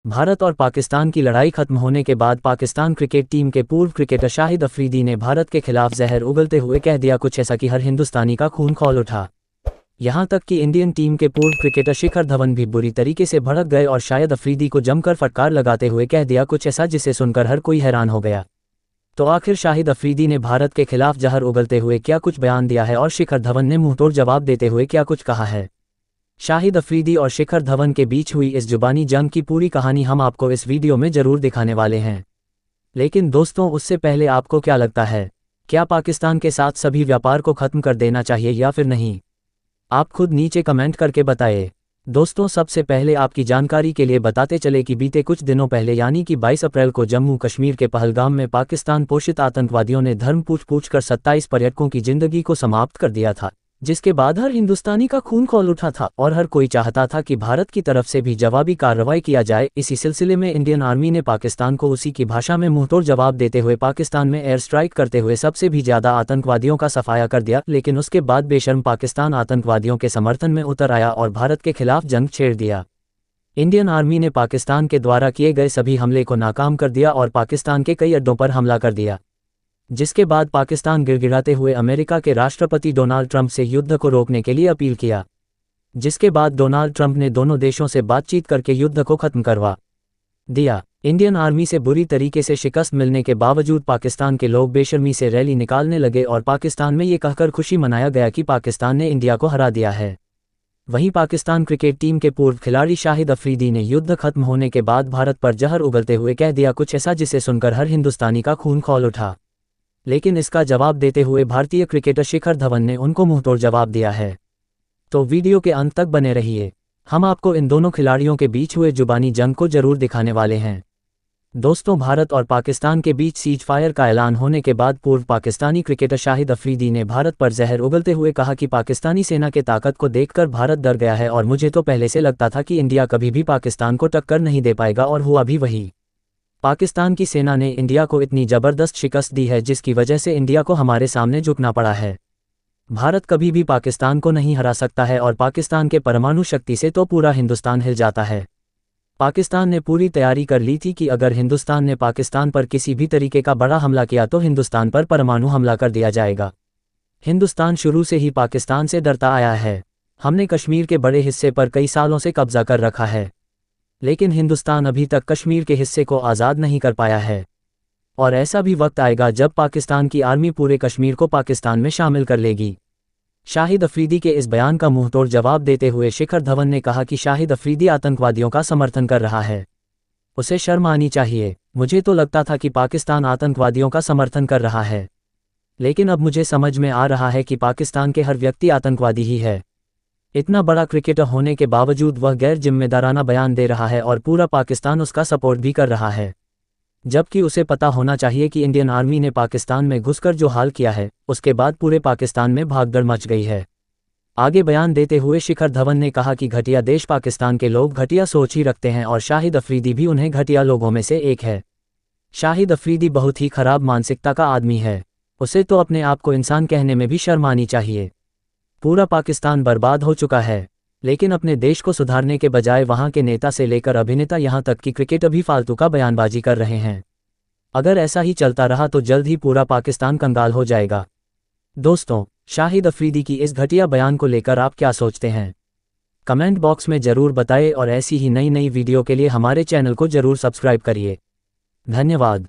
भारत और पाकिस्तान की लड़ाई खत्म होने के बाद पाकिस्तान क्रिकेट टीम के पूर्व क्रिकेटर शाहिद अफरीदी ने भारत के खिलाफ जहर उगलते हुए कह दिया कुछ ऐसा कि हर हिंदुस्तानी का खून खौल उठा। यहां तक कि इंडियन टीम के पूर्व क्रिकेटर शिखर धवन भी बुरी तरीके से भड़क गए और शाहिद अफरीदी को जमकर फटकार लगाते हुए कह दिया कुछ ऐसा जिसे सुनकर हर कोई हैरान हो गया। तो आखिर शाहिद अफरीदी ने भारत के खिलाफ जहर उगलते हुए क्या कुछ बयान दिया है और शिखर धवन ने मुंहतोड़ जवाब देते हुए क्या कुछ कहा है। शाहिद अफरीदी और शिखर धवन के बीच हुई इस जुबानी जंग की पूरी कहानी हम आपको इस वीडियो में जरूर दिखाने वाले हैं। लेकिन दोस्तों, उससे पहले आपको क्या लगता है, क्या पाकिस्तान के साथ सभी व्यापार को खत्म कर देना चाहिए या फिर नहीं? आप खुद नीचे कमेंट करके बताएं। दोस्तों, सबसे पहले आपकी जानकारी के लिए बताते चले कि बीते कुछ दिनों पहले यानी कि 22 अप्रैल को जम्मू कश्मीर के पहलगाम में पाकिस्तान पोषित आतंकवादियों ने धर्म पूछ कर 27 पर्यटकों की जिंदगी को समाप्त कर दिया था, जिसके बाद हर हिंदुस्तानी का खून खौल उठा था और हर कोई चाहता था कि भारत की तरफ से भी जवाबी कार्रवाई किया जाए। इसी सिलसिले में इंडियन आर्मी ने पाकिस्तान को उसी की भाषा में मुंहतोड़ जवाब देते हुए पाकिस्तान में एयर स्ट्राइक करते हुए सबसे भी ज्यादा आतंकवादियों का सफाया कर दिया। लेकिन उसके बाद बेशर्म पाकिस्तान आतंकवादियों के समर्थन में उतर आया और भारत के खिलाफ जंग छेड़ दिया। इंडियन आर्मी ने पाकिस्तान के द्वारा किए गए सभी हमले को नाकाम कर दिया और पाकिस्तान के कई अड्डों पर हमला कर दिया, जिसके बाद पाकिस्तान गिड़गिड़ाते हुए अमेरिका के राष्ट्रपति डोनाल्ड ट्रंप से युद्ध को रोकने के लिए अपील किया, जिसके बाद डोनाल्ड ट्रंप ने दोनों देशों से बातचीत करके युद्ध को खत्म करवा दिया। इंडियन आर्मी से बुरी तरीके से शिकस्त मिलने के बावजूद पाकिस्तान के लोग बेशर्मी से रैली निकालने लगे और पाकिस्तान में ये कहकर खुशी मनाया गया कि पाकिस्तान ने इंडिया को हरा दिया है। वहीं पाकिस्तान क्रिकेट टीम के पूर्व खिलाड़ी शाहिद अफरीदी ने युद्ध खत्म होने के बाद भारत पर जहर उगलते हुए कह दिया कुछ ऐसा जिसे सुनकर हर हिंदुस्तानी का खून खौल उठा। लेकिन इसका जवाब देते हुए भारतीय क्रिकेटर शिखर धवन ने उनको मुंहतोड़ जवाब दिया है। तो वीडियो के अंत तक बने रहिए, हम आपको इन दोनों खिलाड़ियों के बीच हुए जुबानी जंग को जरूर दिखाने वाले हैं। दोस्तों, भारत और पाकिस्तान के बीच सीज फायर का ऐलान होने के बाद पूर्व पाकिस्तानी क्रिकेटर शाहिद अफरीदी ने भारत पर जहर उगलते हुए कहा कि पाकिस्तानी सेना के ताकत को देखकर भारत डर गया है और मुझे तो पहले से लगता था कि इंडिया कभी भी पाकिस्तान को टक्कर नहीं दे पाएगा और हुआ भी वही। पाकिस्तान की सेना ने इंडिया को इतनी जबरदस्त शिकस्त दी है जिसकी वजह से इंडिया को हमारे सामने झुकना पड़ा है। भारत कभी भी पाकिस्तान को नहीं हरा सकता है और पाकिस्तान के परमाणु शक्ति से तो पूरा हिंदुस्तान हिल जाता है। पाकिस्तान ने पूरी तैयारी कर ली थी कि अगर हिंदुस्तान ने पाकिस्तान पर किसी भी तरीके का बड़ा हमला किया तो हिंदुस्तान पर परमाणु हमला कर दिया जाएगा। हिंदुस्तान शुरू से ही पाकिस्तान से डरता आया है। हमने कश्मीर के बड़े हिस्से पर कई सालों से कब्जा कर रखा है, लेकिन हिंदुस्तान अभी तक कश्मीर के हिस्से को आज़ाद नहीं कर पाया है। और ऐसा भी वक्त आएगा जब पाकिस्तान की आर्मी पूरे कश्मीर को पाकिस्तान में शामिल कर लेगी। शाहिद अफरीदी के इस बयान का मुंहतोड़ जवाब देते हुए शिखर धवन ने कहा कि शाहिद अफरीदी आतंकवादियों का समर्थन कर रहा है, उसे शर्म आनी चाहिए। मुझे तो लगता था कि पाकिस्तान आतंकवादियों का समर्थन कर रहा है, लेकिन अब मुझे समझ में आ रहा है कि पाकिस्तान के हर व्यक्ति आतंकवादी ही है। इतना बड़ा क्रिकेटर होने के बावजूद वह गैर जिम्मेदाराना बयान दे रहा है और पूरा पाकिस्तान उसका सपोर्ट भी कर रहा है, जबकि उसे पता होना चाहिए कि इंडियन आर्मी ने पाकिस्तान में घुसकर जो हाल किया है उसके बाद पूरे पाकिस्तान में भागदड़ मच गई है। आगे बयान देते हुए शिखर धवन ने कहा कि घटिया देश पाकिस्तान के लोग घटिया सोच ही रखते हैं और शाहिद अफरीदी भी उन्हें घटिया लोगों में से एक है। शाहिद अफरीदी बहुत ही खराब मानसिकता का आदमी है, उसे तो अपने आप को इंसान कहने में भी शर्म आनी चाहिए। पूरा पाकिस्तान बर्बाद हो चुका है, लेकिन अपने देश को सुधारने के बजाय वहां के नेता से लेकर अभिनेता यहां तक कि क्रिकेटर भी फालतू का बयानबाजी कर रहे हैं। अगर ऐसा ही चलता रहा तो जल्द ही पूरा पाकिस्तान कंगाल हो जाएगा। दोस्तों, शाहिद अफरीदी की इस घटिया बयान को लेकर आप क्या सोचते हैं? कमेंट बॉक्स में जरूर बताएं और ऐसी ही नई नई वीडियो के लिए हमारे चैनल को जरूर सब्सक्राइब करिए। धन्यवाद।